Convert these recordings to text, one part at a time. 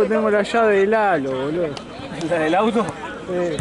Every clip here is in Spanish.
Tengo la llave del halo, boludo. ¿La del auto? Sí.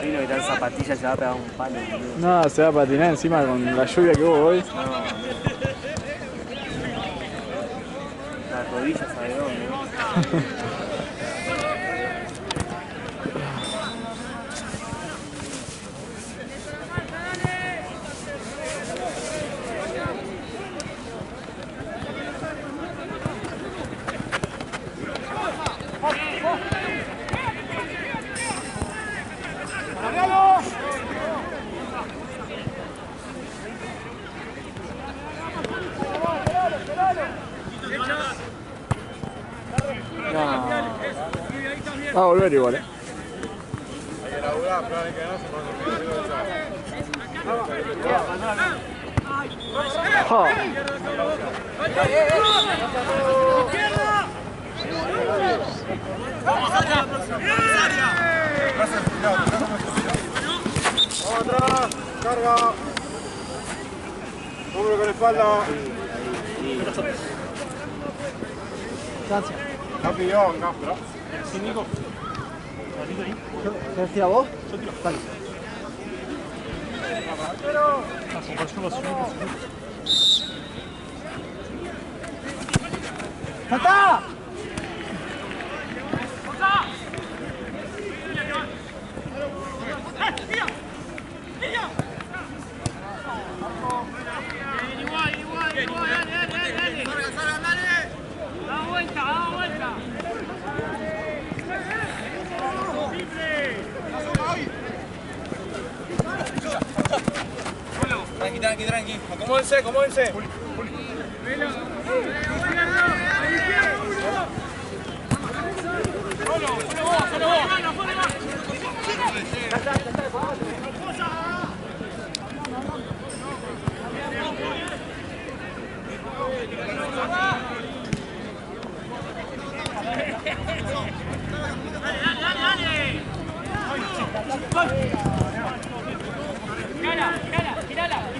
Vino que tal zapatilla se va a pegar un palo. No, se va a patinar encima con la lluvia que hubo hoy. No. Las rodillas sabe dónde, ¿no? Va a volver igual, Atrás, carga. Hombro con la espalda. Distancia. Rápido, Castro. Sí, Nico. ¿Querés tirar vos? Yo tiro. Dale. ¡Saltá! Tranqui. Acomódense.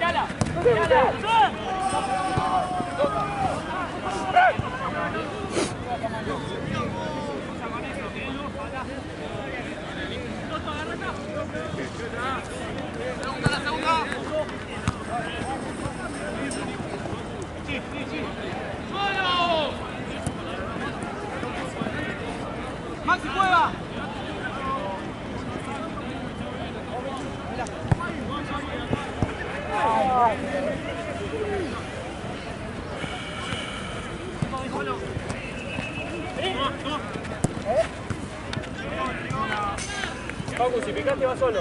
¡Tirala! ¡Maxi, juega! Paco, si picaste va solo.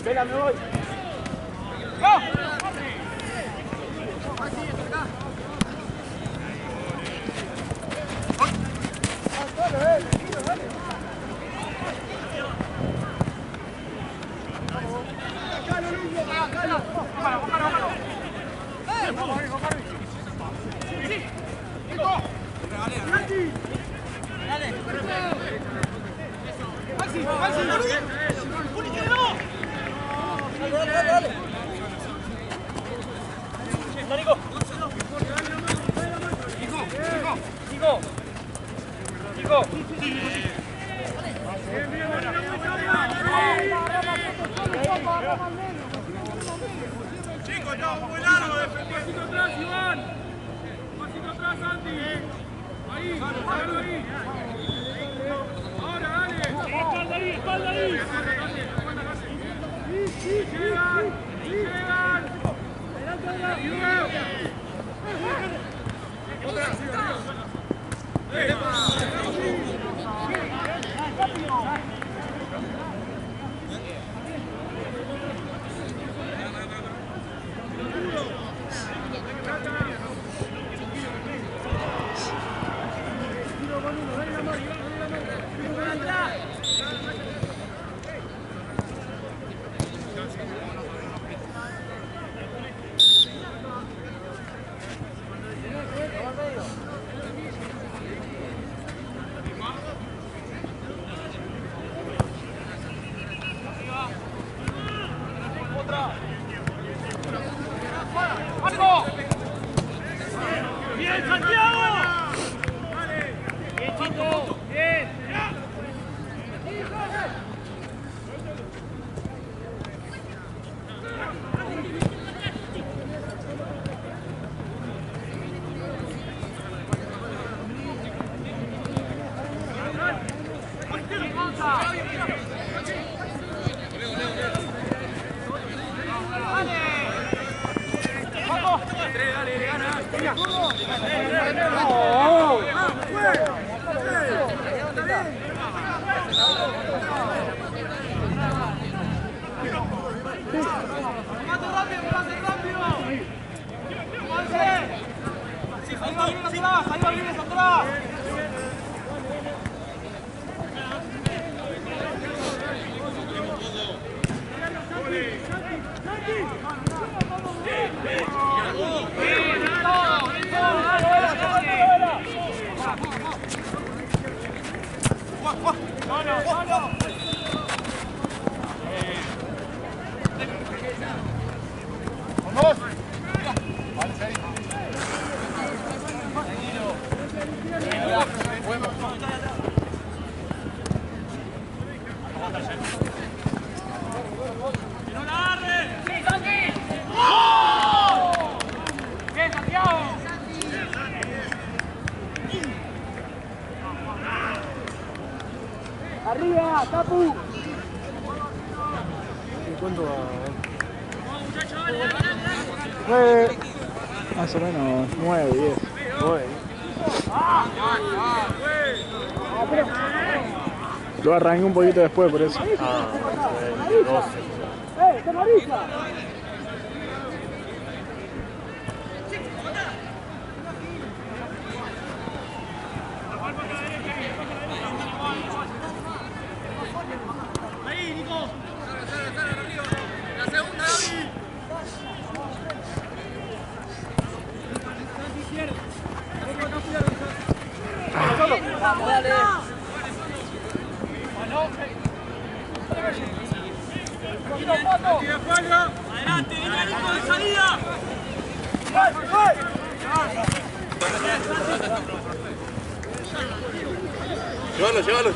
Vela, me voy. Chicos, estamos muy largos, pasito atrás, Iván. Pasito atrás, Santi. Ahí, déjalo ahí. Ahora, dale. Espalda ahí, espalda ahí. Llegan, llegan. ¡Bien, Santiago! ¡Bien, Chito! ¡Bien! ¡Arriba, Tapu! ¿Cuánto va? Más o menos 9, 10. Lo arranqué un poquito después, por eso. 12. ¡Te marisa! Ahí, Nico. La segunda, David. Vamos, dale. Adelante, venga, Nico, de salida.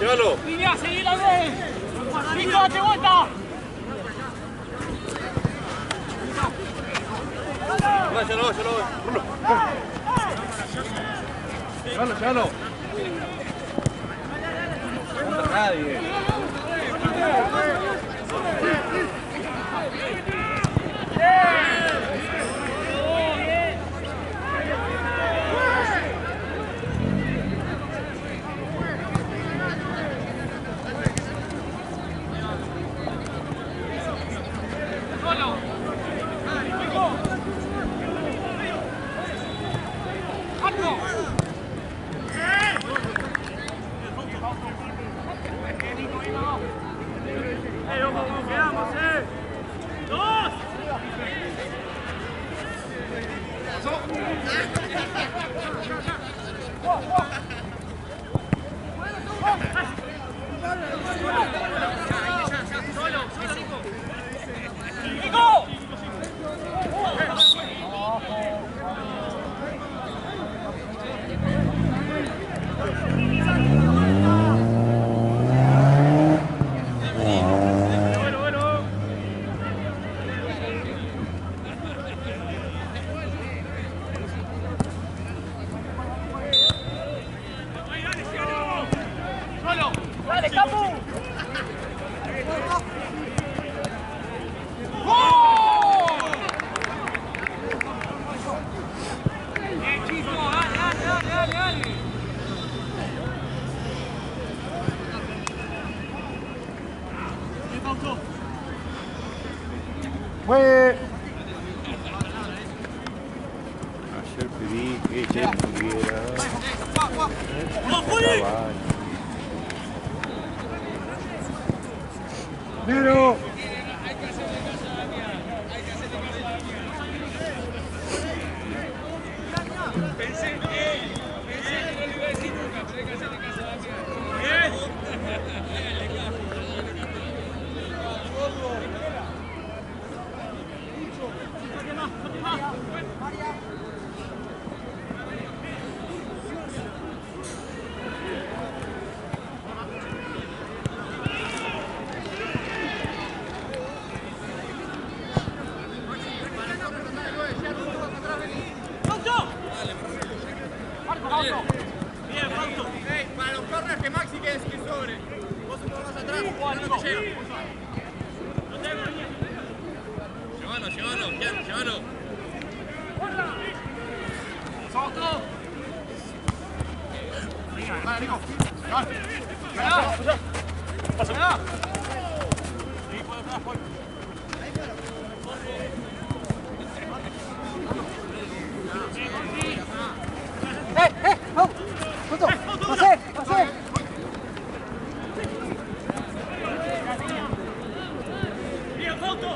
Llévalo. Línea, seguí la vez. Nico, date vuelta. Llévalo. Nadie. Mueve. Ayer pedí que ella pudiera. Nero. Para los corners que Maxi que sobre. Vos un poco más atrás, no te llega. Llévalo. ¡Somos todos! Vale, Nico. ¡Pasa! Bien, Facu.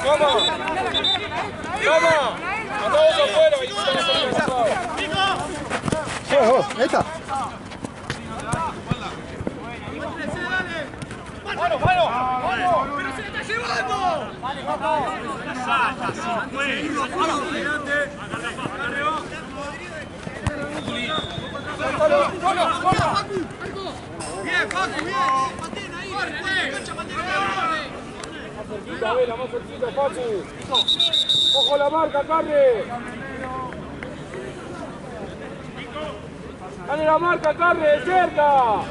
¡Cama! ¡Cama! ¡A todos afuera! Ahí está. ¡Mano! ¡Pero se está Bien, Facu, bien. Mantén ahí, Cerquita, Vela, más cerquita, Facu. Ojo la marca, Carre. Dale la marca, Carre, de cerca.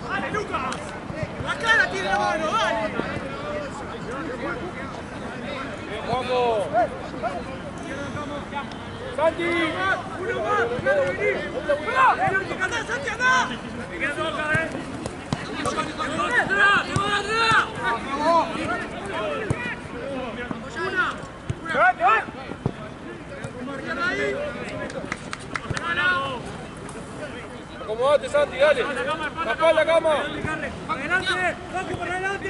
¡Dale, Lucas! ¡Acá la tiene la mano, dale! ¡Vamos! ¡Santi! ¡Uno más! ¡Claro, vení! ¡Vamos! ¡Andá, Santi, andá! ¡Me queda todo acá, eh! Acomodate, Santi, dale. Tapá la cama. ¡Adelante! ¡Facu, para adelante!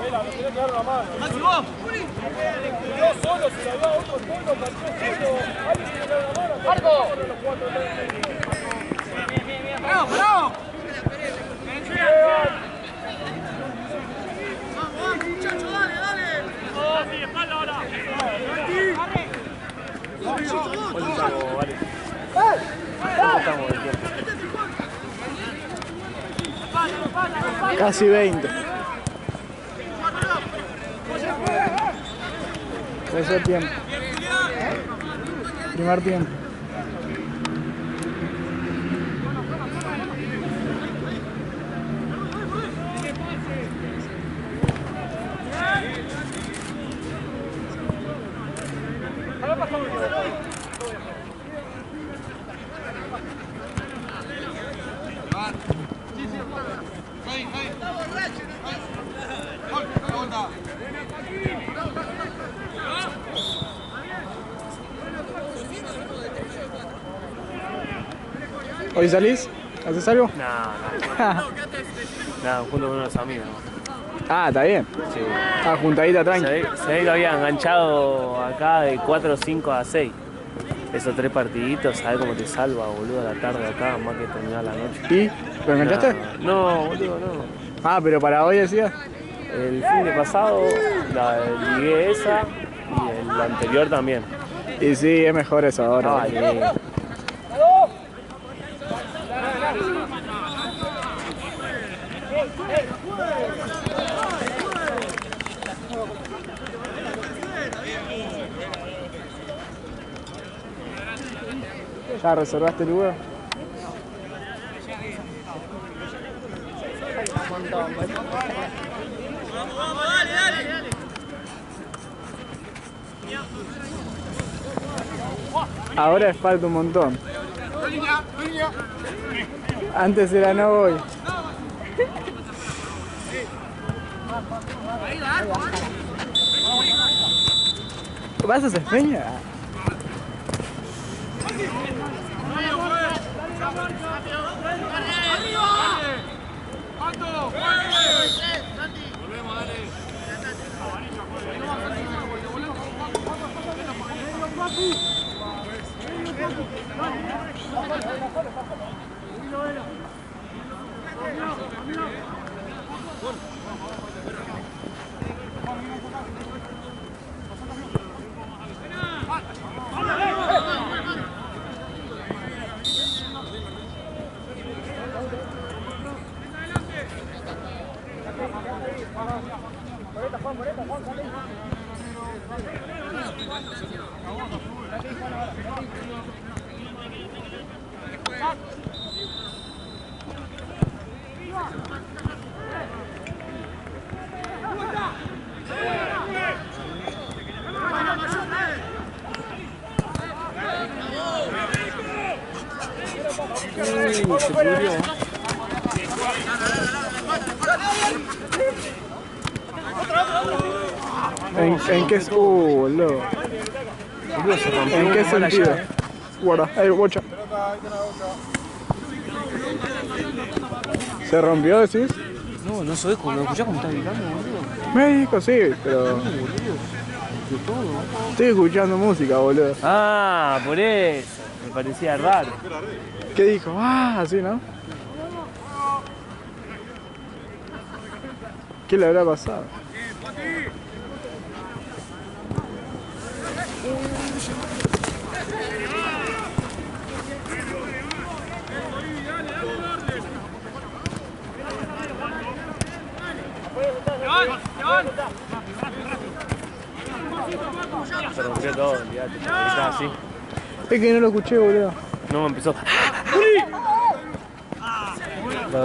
Vela, no tenés que dar la mano. Yo solo, si la da otro solo, partió solo. Alguien tiene que dar la mano. ¡Marco! ¡Bravo, bravo! ¡Vamos, muchachos, dale, dale! ¡Oh, sí, espalda ahora! ¿Cuánto estamos, vale? ¿Cuánto estamos de tiempo? Casi 20. Tercer tiempo. Primer tiempo. ¿Hoy salís? ¿Haces algo? No, junto con unos amigos. Ah, está bien. Sí. Ah, juntadita tranqui. Se ve que había enganchado acá de 4, 5 a 6. Esos 3 partiditos, ¿sabes cómo te salva, boludo, la tarde acá, más que terminar la noche? ¿Y? ¿Lo enganchaste? No, boludo, no. Ah, pero para hoy decías. El fin de pasado, la ligué esa y el anterior también. Y sí, es mejor eso ahora. Ah, vale. ¿Ya reservaste el lugar? ¡Vamos, dale, dale! Ahora es falta un montón. Antes era no voy. ¿Vas a hacer peña? Se pudrió. ¿En qué boludo? Boludo, se rompió ¿En qué un mal sentido? allá. Guarda, bocha. ¿Se rompió, decís? No, no sabés cómo, ¿no escuchás cómo está gritando, boludo? Médico, sí, pero... Estoy escuchando música, boludo. Ah, por eso. Me parecía raro. ¿Qué dijo? Ah, así, ¿no? ¿Qué le habrá pasado? Se rompió todo, olvidate. Estaba así. Es que no lo escuché, boludo. No, empezó.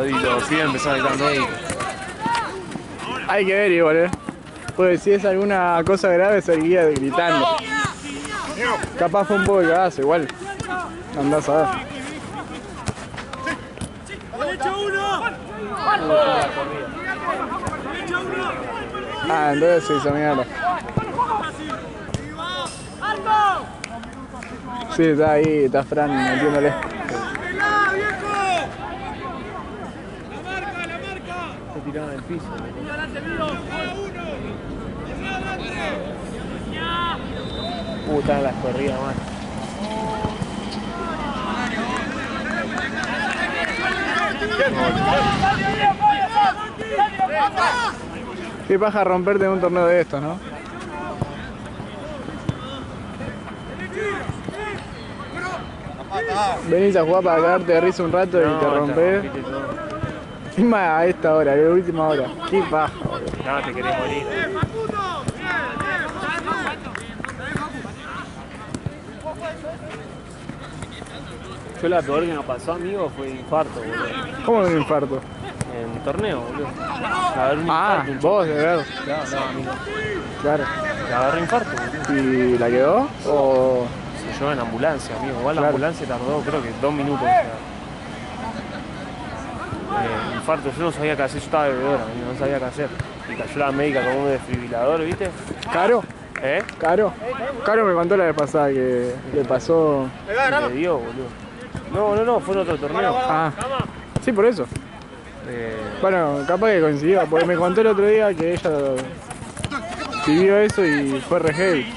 Y los pibes empezaron a gritar médico. Hay que ver igual, Pues si es alguna cosa grave seguiría gritando. Capaz fue un poco de cagazo, igual. Andás a ver. Ah, entonces se hizo mierda. Sí, está ahí, está Fran metiéndole. Se tiraron en el piso. Están las corridas más. Qué paja romperte en un torneo de estos, ¿no? Venís a jugar para cagarte de risa un rato y te rompes. Encima a esta hora, a la última hora. Qué paja, boludo. No, te querés morir. Yo la peor que nos pasó, amigo, fue infarto, boludo. ¿Cómo un infarto? En el torneo, boludo. Le agarré un infarto. Vos, de verdad. No, amigo. Claro. Le agarré infarto, boludo. ¿Y la quedó? ¿O...? Se llevó en ambulancia, amigo. Igual la Claro. ambulancia tardó, creo que 2 minutos. Infarto, yo no sabía qué hacer, yo estaba bebedora, amigo, no sabía qué hacer. Y cayó la médica con un desfibrilador, ¿viste? ¿Caro? ¿Eh? ¿Caro? Caro me contó la vez pasada que le pasó... Le dio, boludo. No, fue en otro torneo. Ah, sí, por eso. Bueno, capaz que coincidió, porque me contó el otro día que ella vivió eso y fue re heavy.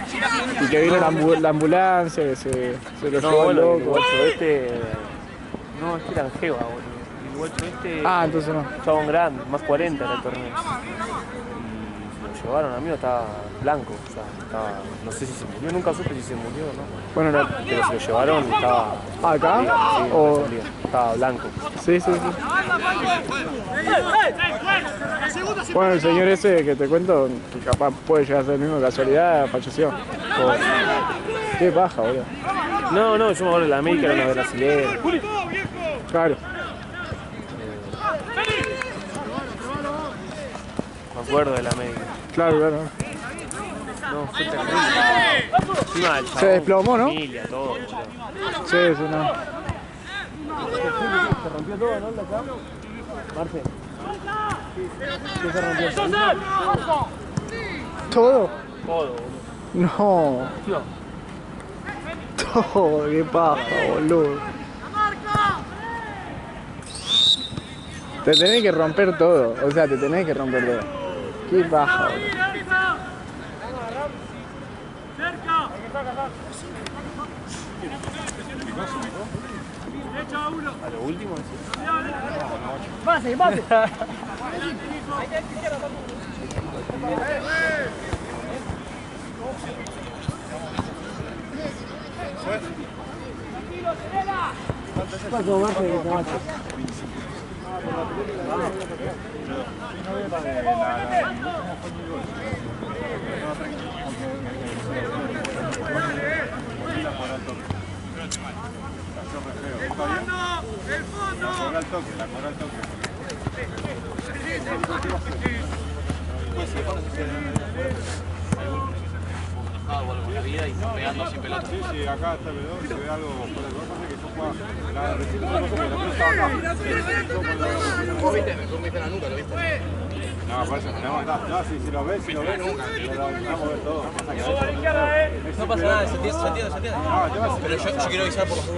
Y que vino la ambulancia, que se lo No, llevó al bueno, el loco. guacho este... No, este era en Jeva, boludo. El guacho este... Ah, entonces no. Chabón grande, más 40 era el torneo. Y se lo llevaron, amigo, estaba blanco. O sea, estaba... No sé si se murió, nunca supe si se murió o no. Bueno, Pero se lo llevaron y estaba... ¿acá? Sí, O... estaba blanco. Sí. Bueno, el señor ese que te cuento, que capaz puede llegar a ser el mismo de casualidad, falleció. Qué paja, boludo. No, yo me acuerdo de la América, era una brasilera. Claro. Me acuerdo de la América. Claro. No, fue terrible. Encima el Se chabón, desplomó, ¿no? familia, todo, boludo. Sí, no. Se rompió todo, ¿no? Acá. Marce. ¿Qué se rompió? ¿Todo? Todo, boludo. No. Todo, qué paja, boludo. Te tenés que romper todo, o sea, te tenés que romper todo. Qué paja, boludo. A lo último, sí. ¡Pase! La corre al toque. Con la vida y pegando sin pelota. Sí, acá está el vedor, se ve algo fuera de cosa que yo jugaba. La recién se pasó porque la pelota estaba acá. ¿Vos viste? Me comiste la nuca, ¿lo viste? No, por eso no, si lo ves, pero vamos a ver todo. No pasa nada, se entiende. Pero yo quiero avisar por los dos.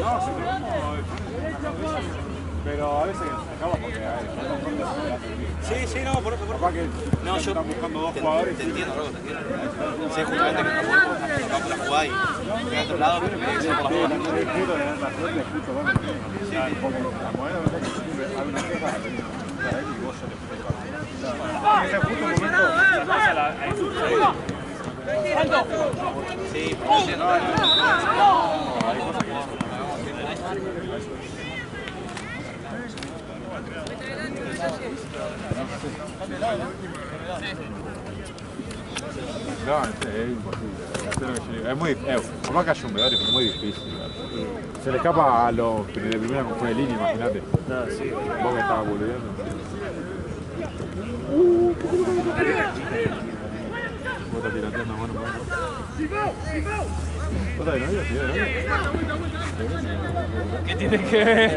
Pero a veces sacamos porque Sí, no, por eso. capaz que No, yo están buscando dos jugadores. te entiendo, Roco, te entiendo. Sí, justamente que no la jugás y de otro lado, pero me avisar por las dos. La moneda no sé siempre hay una queja para él y vos ya le puedes. Ese justo momento. Sí, pero entiendo. No, es imposible. Hacer lo que yo digo. Es muy más que haya un velorio, pero es muy difícil. Se le escapa a los de primera con de línea, imagínate. No, sí. Vos que estabas boludeando. Vos estás tiranteando mano por mano. ¿Vos estás de novio? ¿Sí, de novio? ¿Qué tiene que ver?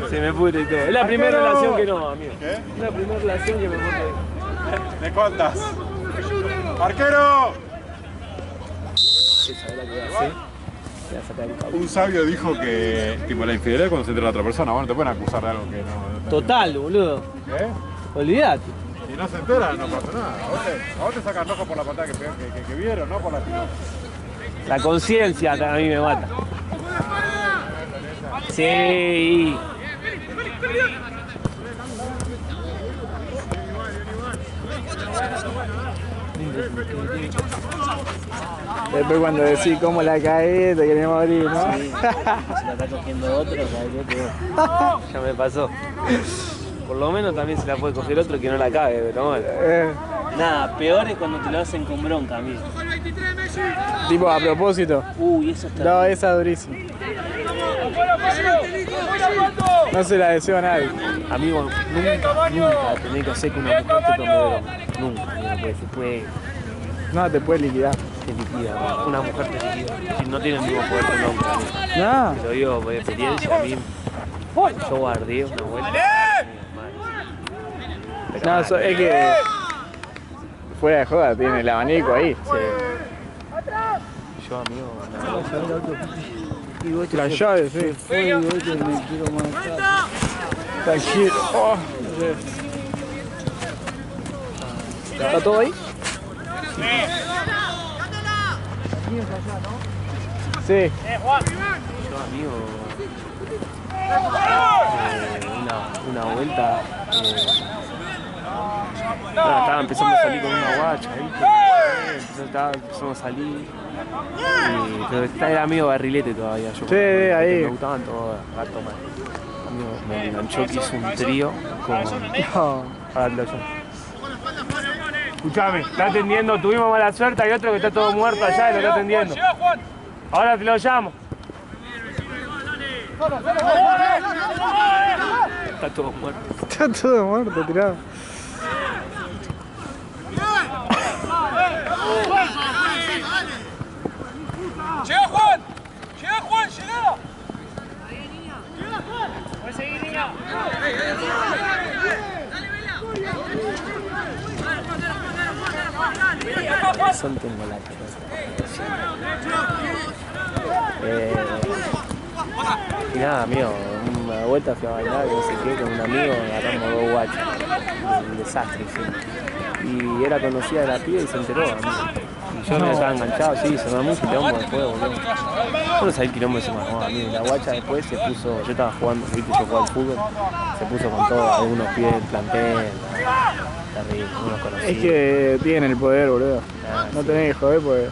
Se me pudre y todo. Es la primera relación que no, amigo. ¿Qué? Es la primera relación que me pudre. ¿De cuántas? ¡Arquero! ¿Sabés la que voy a hacer? Voy a sacar el cabo. Un sabio dijo que tipo, la infidelidad es cuando se entra la otra persona. Bueno, te pueden acusar de algo que no. Total, boludo. ¿Eh? Olvídate. Si no se entera, no pasa nada. A vos te sacan rojo por la patada que vieron, no por la tiró. La conciencia a mí me mata. Sí. Después cuando decís cómo la caí, te querés morir, ¿no? Sí. Se la está cogiendo otro, ¿sabes qué? Ya me pasó. Por lo menos también se la puede coger otro que no la cague, pero bueno. Nada, peor es cuando te lo hacen con bronca, amigo. Tipo, a propósito. Uy, eso está. No, esa es durísima. No se la deseo a nadie. Amigo, nunca tenés que hacer que una mujer te tome bronca. Nunca, porque se puede. No, te puede liquidar. Te liquida, amigo. Una mujer te liquida. Si no tiene el mismo poder que un hombre, amigo. No. Te lo digo por experiencia, a mí. Yo guardé una vuelta. Pero No, es que fuera de joda, tiene el abanico ahí. yo, amigo, La llave, sí. Tranquilo. Oh, ¿está todo ahí? Sí. yo, amigo, una vuelta. Estaba empezando a salir con una guacha, ¿viste? Estaba empezando a salir. Pero era amigo barrilete todavía. Yo, Sí, ahí. Me gustaban todos, gato mal. Amigo, me enganchó que hizo un trío con. No. Ahora te lo llamo. Escuchame, está atendiendo, tuvimos mala suerte, hay otro que está todo muerto allá y lo está atendiendo. Ahora te lo llamo. Está todo muerto. Está todo muerto, tirado. ¡Llega Juan! ¡Llega Juan! ¡Llega! ¡Puedes seguir, niña! Son tengo la y nada, amigo, una vuelta fui a bailar, no sé qué, con un amigo, agarramos dos guachos. Un desastre, sí. Y era conocida de la piba y se enteró, amigo. Y yo me estaba enganchado, sí, se me mucho quilombo después, boludo. Yo no sabía el quilombo ese más, amigo. La guacha después se puso, yo estaba jugando, viste, yo jugaba al fútbol, se puso con todo, algunos pies del plantel, terrible, unos conocidos. Es que tienen el poder, boludo. No tenés que joder, pues.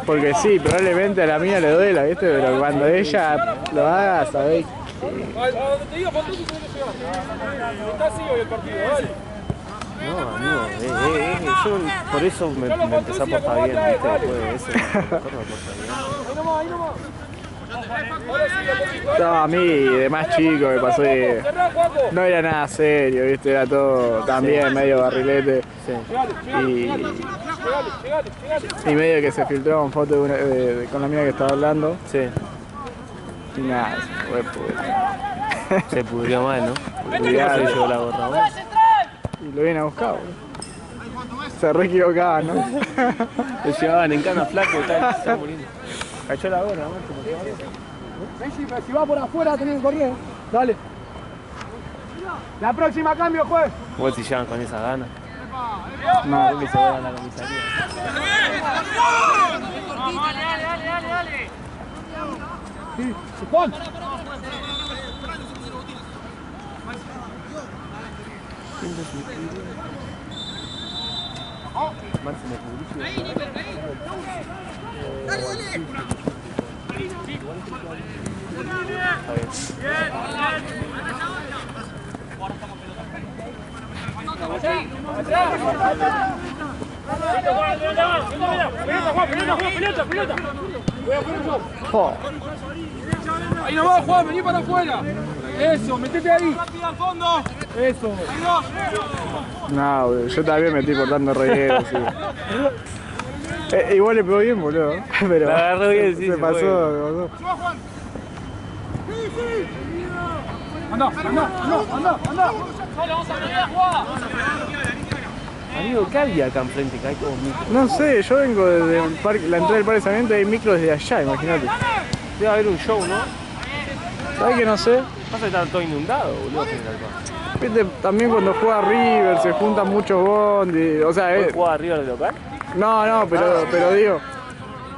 Porque sí, probablemente a la mina le duela, ¿viste? Pero cuando ella lo haga, sabéis que... A donde te diga, ¿cuánto tú tenés que llegar? Está así hoy el partido, dale. No, amigo, yo por eso me empecé a portar bien, ¿viste? Después de eso, mejor me porto bien. Ahí nomás, ahí nomás. No, a mí de más chico me pasó que no era nada serio, ¿viste? Era todo también medio barrilete. Y medio que se filtraban fotos con la mina que estaba hablando. Sí. Y nada, Se pudrió mal, ¿no? Se llevó la gorra, ¿no? y lo vienen a buscar. Se re equivocaba, ¿no? Lo llevaban en cana flaco y tal, se estaba muriendo. Cachó la gorra, ¿no? Si va por afuera tenés que correr. Dale. La próxima cambio, juez. Igual si llevan con esa gana. No. Creo que se van a la comisaría. Dale. Sí, Juan. Marce me publicidad. Pelota. Oh. Ahí nomás, Juan, vení para afuera. Eso, metete ahí. Eso. No, boludo, yo también me estoy portando re bien, sí. Igual le pegó bien, boludo. Pero La agarró bien, sí, se se pasó, fue. se pasó. Anda. Vamos a pelear, Juan. Amigo, ¿qué había acá enfrente? Que hay como micro. No sé, yo vengo desde un parque, la entrada del Parque Sarmiento y hay micros desde allá, imagínate. Debe haber un show, ¿no? ¿Sabes que no sé? Pasa que está todo inundado, boludo, General Paz. Viste, también cuando juega River se juntan muchos bondi, o sea, ¿Vos jugás arriba del local? no, pero digo,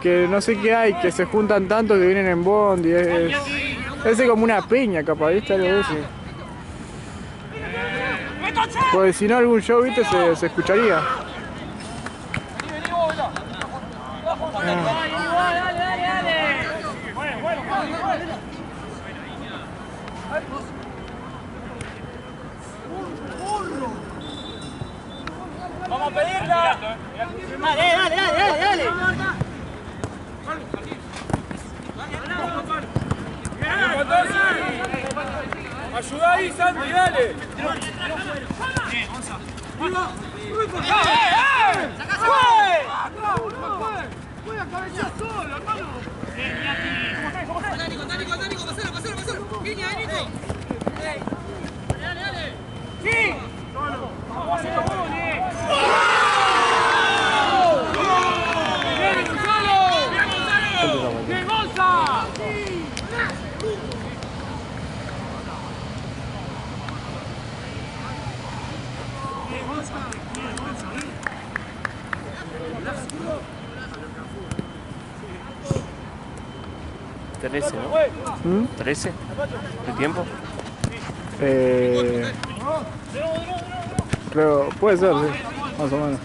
que no sé qué hay, que se juntan tanto que vienen en bondi, es como una peña capaz, ¿viste? Algo de eso. Porque si no algún show, ¿viste? Se escucharía. Vamos a pedirla. Dale. Ayuda ahí, Santi, dale. Voy a cabecear solo, hermano. Dale, pasalo. Línea, Nico. Dale. Sí. Vamos a hacer goles. ¡Bien, Gonzalo! ¡Bien, Gonza! ¿13, no? ¿13? ¿De tiempo? Creo, puede ser, sí, más o menos.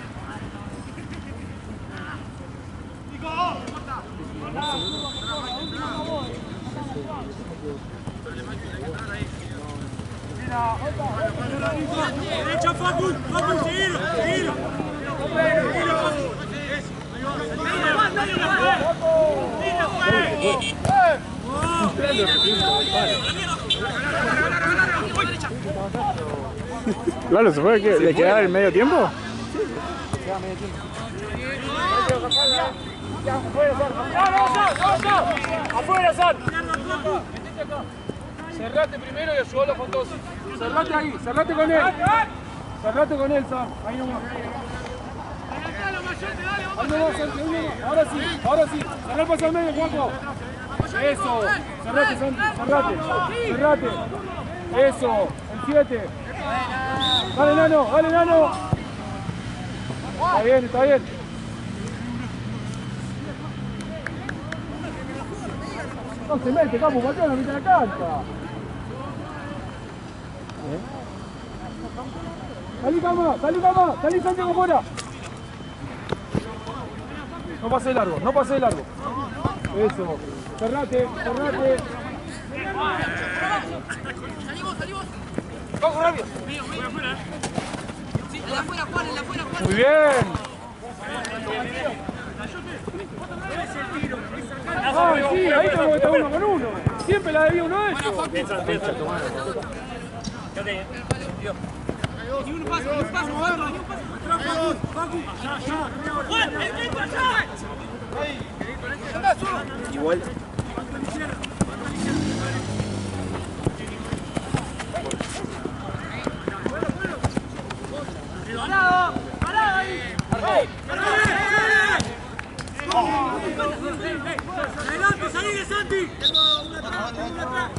Derecha, Facu, seguilo. Claro, ¿se fue? ¿Le quedaba el medio tiempo? ¡Afuera, San! Cerrate primero y ayúdalo con dos. Cerrate ahí, cerrate con él. Cerrate con él, Sam. Ahí nomás. Ahora sí. Cerrar paso al medio, Juanjo. Eso. Cerrate, Santi. Cerrate. Eso. El 7. Dale, Nano. Está bien. No se mete, Capu, patea la mitad de la cancha. Salí Santiago fuera. No pase largo. Eso. Cerrate. Vamos rápido. Muy bien. Ay, sí, ahí tengo que estar 1 con 1. Siempre la debía uno de ellos. Ni un paso, Facu. Igual. ¡Parado ahí! ¡Adelante, salí de Santi! ¡Uno atrás!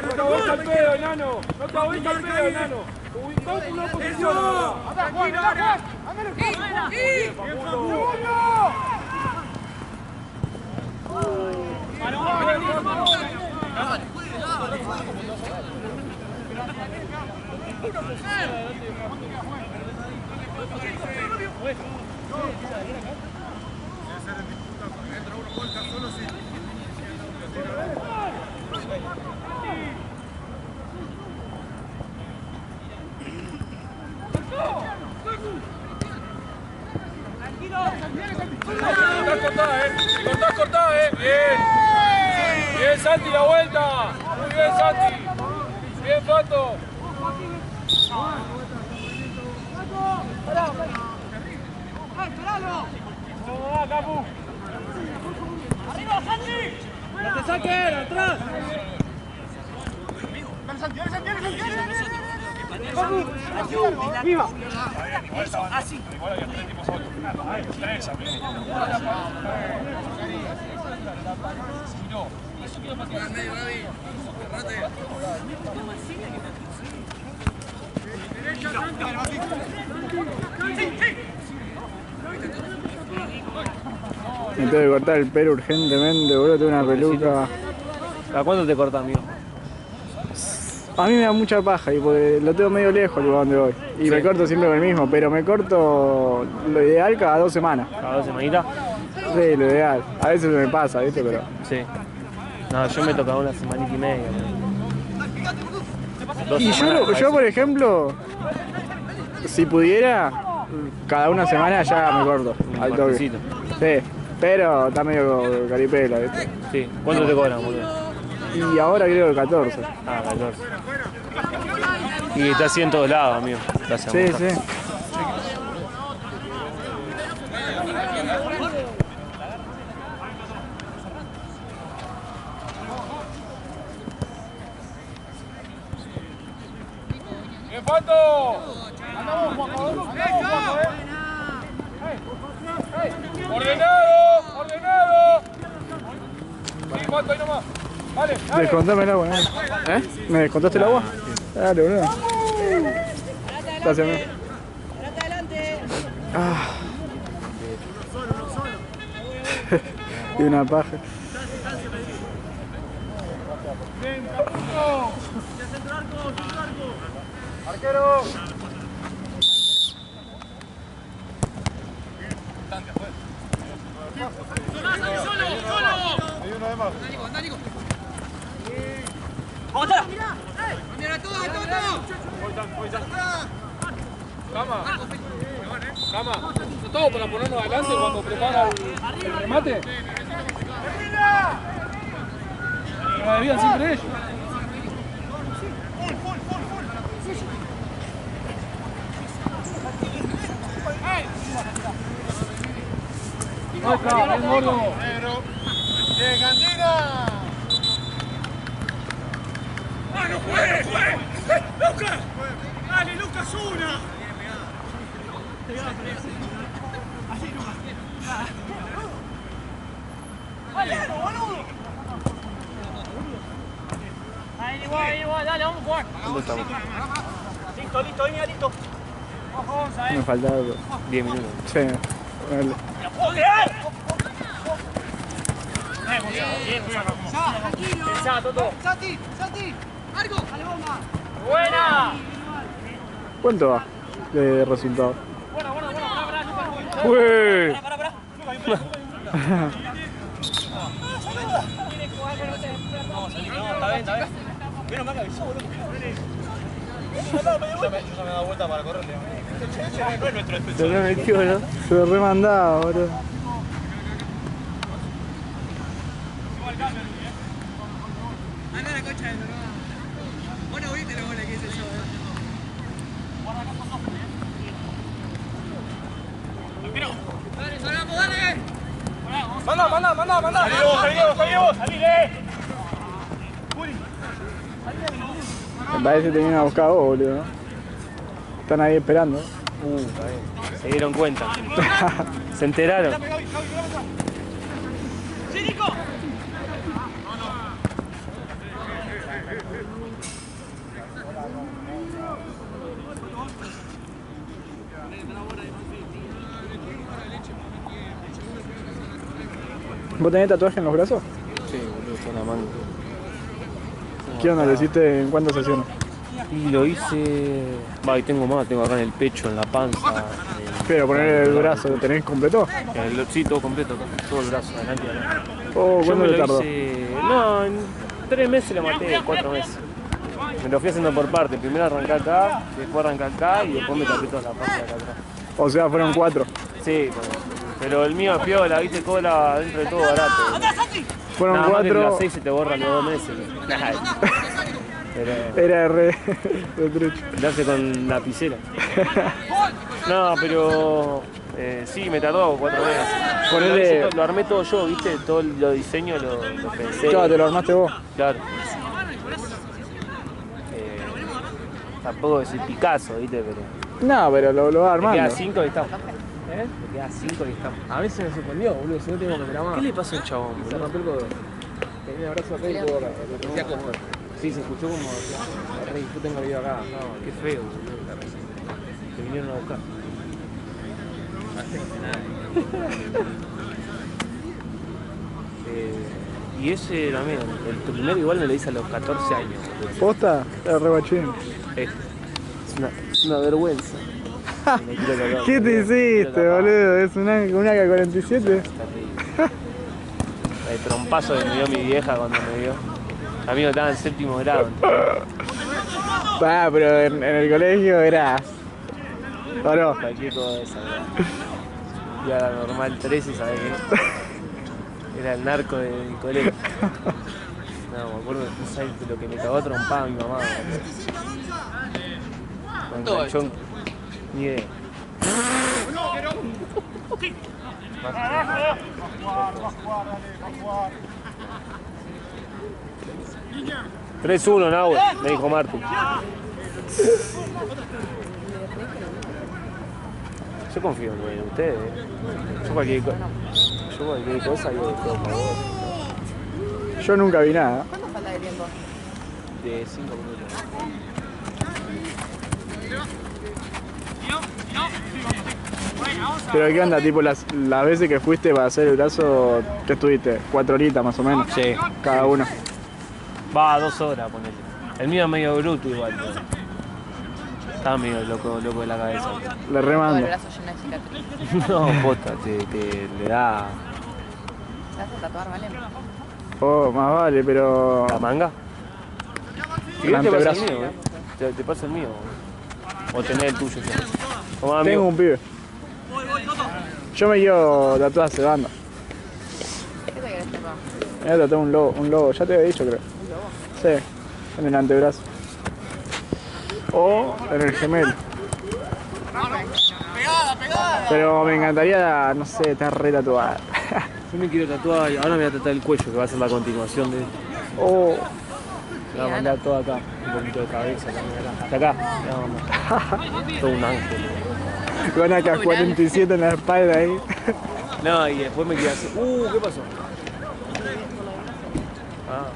No te vuelta el pedo, enano. No te vuelta el pedo, enano. Ubicate en una posición ahora. Cortá, bien. Bien, Santi, la vuelta. Muy bien, Santi. Bien, Pato. ¡Esperalo! ¿Cómo va, Capu? ¡Arriba, Santi! ¡No te saquen, atrás! ¡Viva! Así. Me tengo que cortar el pelo urgentemente, boludo, tengo una peluca. ¿A cuánto te cortas, amigo? A mí me da mucha paja y porque lo tengo medio lejos el lugar donde voy. Y me corto siempre con el mismo, pero me corto lo ideal cada 2 semanas. ¿Cada 2 semanitas? Sí, lo ideal. A veces me pasa, ¿viste? Pero. Sí. No, yo me toca una semanita y media. Y yo, por ejemplo, si pudiera, cada 1 semana ya me corto. Al toque. cortecito. Sí, pero está medio caripela, ¿viste? Sí. ¿Cuánto te cobran, boludo? Y ahora creo que 14. Ah, 14. Y está así en todos lados, amigo. Sí, sí. ¡Bien, Pato! ¡Andamos, Juanjo! ¡Ordenado! Sí, Pato, ahí nomás. Vale, dale. Descontame el agua, ¿eh? ¿Eh? ¿Me descontaste el agua? Dale, boludo. Gracias, amigo. Ah. Y una paja. ¡Arquero! Hay uno de más. Cama, ¿no todo para ponernos adelante cuando prepara el remate? Lo debían siempre ellos. Ahí está, bien gordo. Negro. ¡Bien, Cantina! ¡Ah, no juegue! ¡Lucas! ¡Dale, Lucas, una! ¡Valero, boludo! Ahí, igual, dale, vamos a jugar. ¿Dónde estamos? Listo, venga, listo. Vamos, Gonza, Me falta 10 minutos. Sí. Dale. ¡La puedo crear! Bien, tranquilo. Pensá, Toto. Santi, Marco, a la bomba. ¡Buena! ¿Cuánto va de resultado? Bueno, pará. ¡Uy! Pará. No, está bien. Menos mal que avisó, boludo. Yo ya me he dado vuelta para correrle. No es nuestro defensor. Se lo metió, ¿no? Se lo remandaba, boludo. Anda la concha de tu hermano. Vos no viste la bola que hice yo, Dale, salgamos, dale. Manda. Salí vos. Me parece que te vienen a buscar a vos, boludo, ¿no? Están ahí esperando. Está bien. Se dieron cuenta. Se enteraron. ¡Sí, Nico! ¿Vos tenés tatuaje en los brazos? Sí, boludo, está en la mano. ¿Qué onda? ¿Lo hiciste en cuántas sesiones? Y lo hice... Va, y tengo más, tengo acá en el pecho, en la panza. Pero poner el brazo, ¿lo tenés completo? Sí, todo completo, acá, todo el brazo, adelante y adelante. Oh, Yo ¿cuándo me le lo tardó? hice... No, en 3 meses lo maté, 4 meses. Me lo fui haciendo por parte. Primero arranqué acá, después arranqué acá y después me tapé toda la parte de acá atrás. O sea, fueron 4. Sí, pero el mío es piola, viste, cola dentro de todo barato. Fueron Nada más que 4. las 6 se te borran los 2 meses. Pero Era re trucho. lo hace con lapicera. No, pero sí, me tardó 4 meses. Ponele- Lo armé todo yo, viste, todo lo diseño lo pensé. Claro, te lo armaste vos. Claro. Tampoco es el Picasso, viste, pero... No, pero lo vas Me queda armando. 5 y estamos. Me queda 5 y estamos. A veces me sorprendió, boludo, si no tengo que más. ¿Qué le pasó al chabón, Se boludo? rompió el codo. Tenía el brazo acá y el codo acá. Decía como. Sí, se escuchó como. Rey, yo tengo el video acá. No, qué feo, boludo. Te vinieron a buscar. Y ese también, el primero igual me lo hice a los 14 años, boludo. ¿Posta? Era re guachín. Es una vergüenza. Me quiero cagar, ¿Qué te boludo. Me hiciste, quiero tapar. boludo? ¿Es una AK-47? Terrible. El trompazo que me dio mi vieja cuando me vio. Amigo, estaba en 7º grado. Ah, pero en el colegio eras. ¿O no? Cualquier cosa de esa, ¿verdad? Ya era normal 13, ¿sabes qué? Era el narco del colegio. No, me acuerdo, no sabes lo que me cagó a trompada mi mamá. Con canchón, ni idea. 3-1, Nahue, me dijo Martín. Yo confío en ustedes. Yo cualquier cosa yo todo por vos. Yo nunca vi nada. ¿Cuánto falta de tiempo? De 5 minutos. Pero ¿qué onda? Tipo, las veces que fuiste para hacer el brazo, ¿qué estuviste? 4 horitas más o menos. Sí. Cada uno. Va a 2 horas, ponele. El mío es medio bruto igual, pero estaba medio loco de la cabeza. Le Todo el remando. brazo lleno de cicatrices. No, posta, le da ¿Te vas a tatuar, vale? Oh, más vale, pero... la manga. Si El querés te pasa el antebrazo. mío, te pasa el mío. O tenés el tuyo ya. Tomá, amigo. Tengo un pibe. Yo me quiero tatuar hace banda. ¿Qué te querés tatuar? Me voy a tatuar un lobo, ya te había dicho, creo. Sí, en el antebrazo. O en el gemelo. Pero me encantaría, no sé, estar re tatuada. Yo me quiero tatuar, ahora me voy a tatuar el cuello, que va a ser la continuación de esto. Oh, Me voy a mandar todo acá, un poquito de cabeza también acá. Hasta acá, me voy a mandar. Todo un ángel. con AK-47 en la espalda ahí. No, y después me quiero hacer... ¿qué pasó? Ah,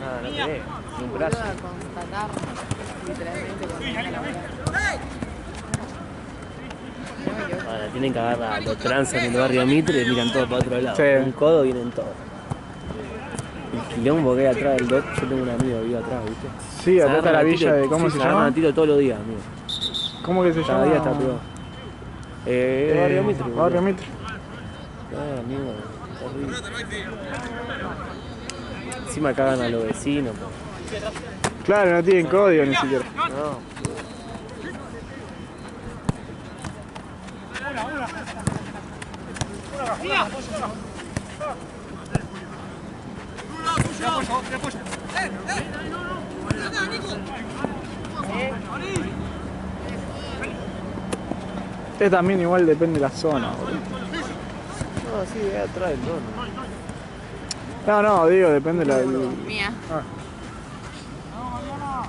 nada, no querés, ni un brazo. Ayuda a constatar literalmente cuando está la bola. Ahora tienen que agarrar los tranzas en el barrio Mitre y miran todo para otro lado. Sí. Un codo vienen todos. El quilombo que hay atrás del DOT, yo tengo un amigo que vive atrás, ¿viste? Sí, Se acá está agarran la a villa tiro- de, ¿cómo sí, se agarran llama? a tiro todos los días, amigo. ¿Cómo que se llama? Cada día está peor. Barrio Mitre. boludo. Barrio Mitre. Ah, amigo, horrible. Encima cagan a los vecinos. Claro, no tienen código ni siquiera. No. Este también igual depende de la zona, boludo. No, sí, es atrás del dono. No, digo, depende de la... Mía.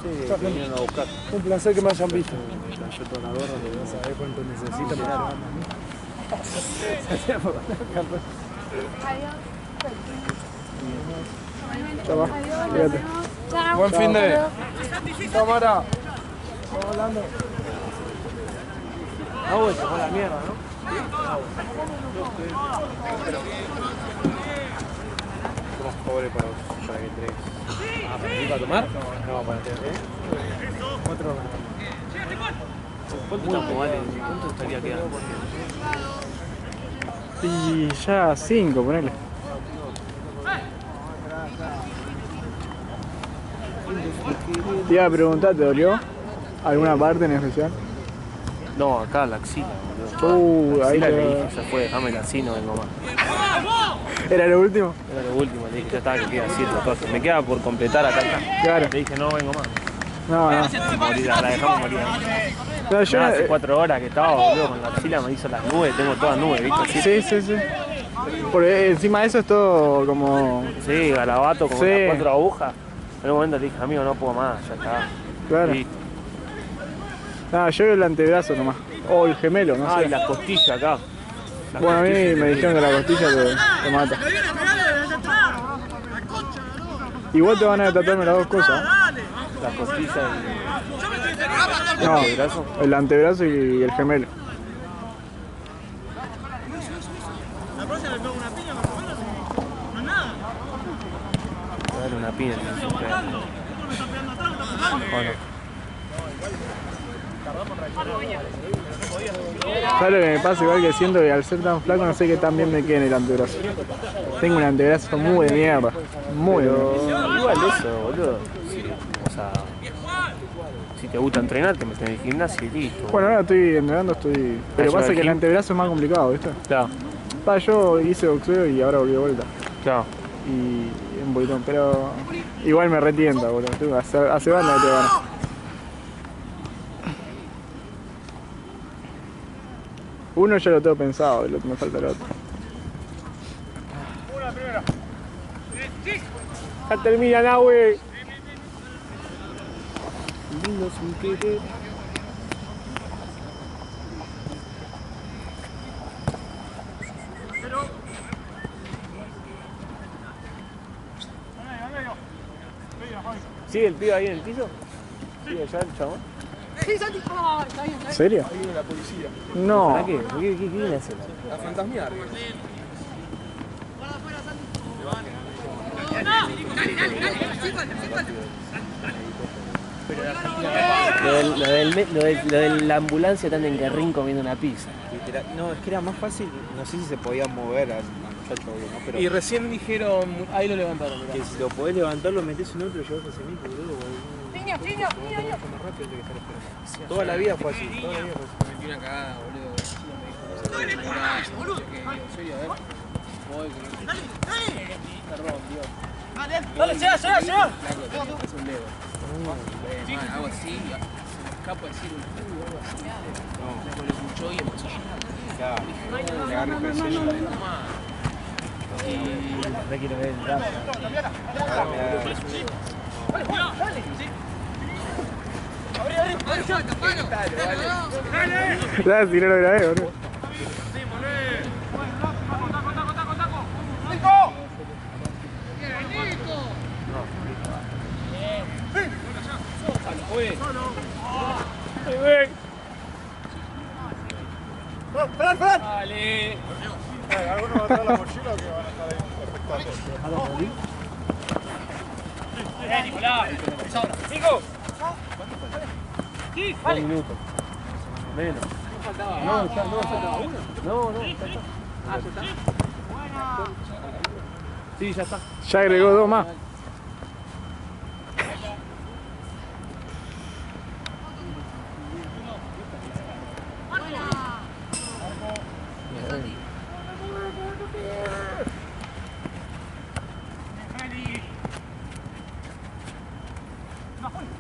Sí, vinieron a buscar. Un placer que me hayan visto. Me cayó toda la gorra, le vas a ver cuánto necesita para Chau, fíjate. Buen fin de... Cámara. Estamos hablando. Ah, bueno, se fue la mierda, ¿no? Somos pobres para que entregues. Ah, ¿para ir para tomar? No, para entregar. ¿Cuánto estaría quedando? Y ya 5, ponele. Te iba a preguntar, ¿te dolió alguna parte en especial? No, acá la axila, boludo. Ahí Axila le le... dije, ya fue, déjamela así, no vengo más. ¿Era lo último? Era lo último, le dije, ya estaba, que queda así el tatuaje. Me queda por completar acá. Claro. Le dije, no vengo más. No. Morir, la dejamos morir. No, yo... Hace 4 horas que estaba, boludo, con la axila me hizo las nubes, tengo todas nubes, ¿viste? Sí. Porque encima de eso es todo como... Sí, garabato, como Sí. las 4 agujas. En un momento le dije, amigo, no puedo más, ya está. Claro. Y, No, yo el antebrazo nomás. O el gemelo, no sé. y la costilla acá. La Bueno, a mí costilla. me dijeron que la costilla te mata. Igual te van a tatuarme las dos cosas. La costilla y No, antebrazo. el antebrazo y el gemelo. Dale una piña. Bueno, ¿Sabes lo que me pasa? Igual que siento que al ser tan flaco no sé qué tan bien me queda en el antebrazo. Tengo un antebrazo muy de mierda. Muy de mierda. igual eso, boludo. Sí, o sea, si te gusta entrenar, te metes en el gimnasio y listo. Bueno, ahora estoy entrenando, estoy... Pero ¿Ayuda pasa al que el gym? antebrazo es más complicado, ¿viste? Claro, Yo hice boxeo y ahora volví de vuelta. claro. Y un poquitón, pero igual me retienta, boludo. Hace banda que te gana. Uno ya lo tengo pensado, el otro me falta el otro. Ya termina, Nahue. Lindo sin querer. ¿Sigue el pibe ahí en el piso? ¿Sigue allá el chabón? ¿En serio? Ahí viene la policía. No. ¿Para qué? ¿Qué viene a hacer? A fantasmear. Lo de la ambulancia están en Guerrín comiendo una pizza. No, es que era más fácil, no sé si se podía mover al muchacho, ¿no? Pero Y recién dijeron, ahí lo levantaron. que si lo podés levantar, lo metés en otro y lo llevas hacia mí, boludo. Niño. Más rápido que estar esperando. Toda la vida fue así, toda la vida fue así. Metí una cagada, boludo. Me dijo, no sé qué. En serio, a ver. Voy, perdón, Dios. Dale, llega. Es un dedo. Hago así, se me escapa así el culo, algo así. No. Le escuchó y empezó a Claro, le agarré presión. No quiero ver el brazo. Ya, si no lo grabé, boludo. Dale. ¿Alguno va a traer la mochila o que van a estar ahí expectando? Nicolás. Cinco. 2 minutos. Menos. No, ya no, falta uno. No, ya está. Ah, ya está. Sí, ya está. Ya agregó 2 más.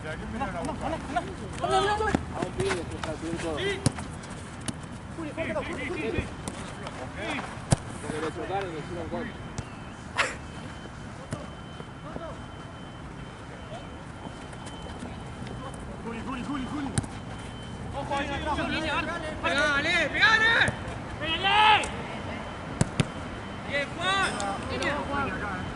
A un pibe que está el codo. Porque le chocaron y le hicieron gol. ¡Pegale! ¡Pegale! ¡Pegale! ¡Bien, Juan!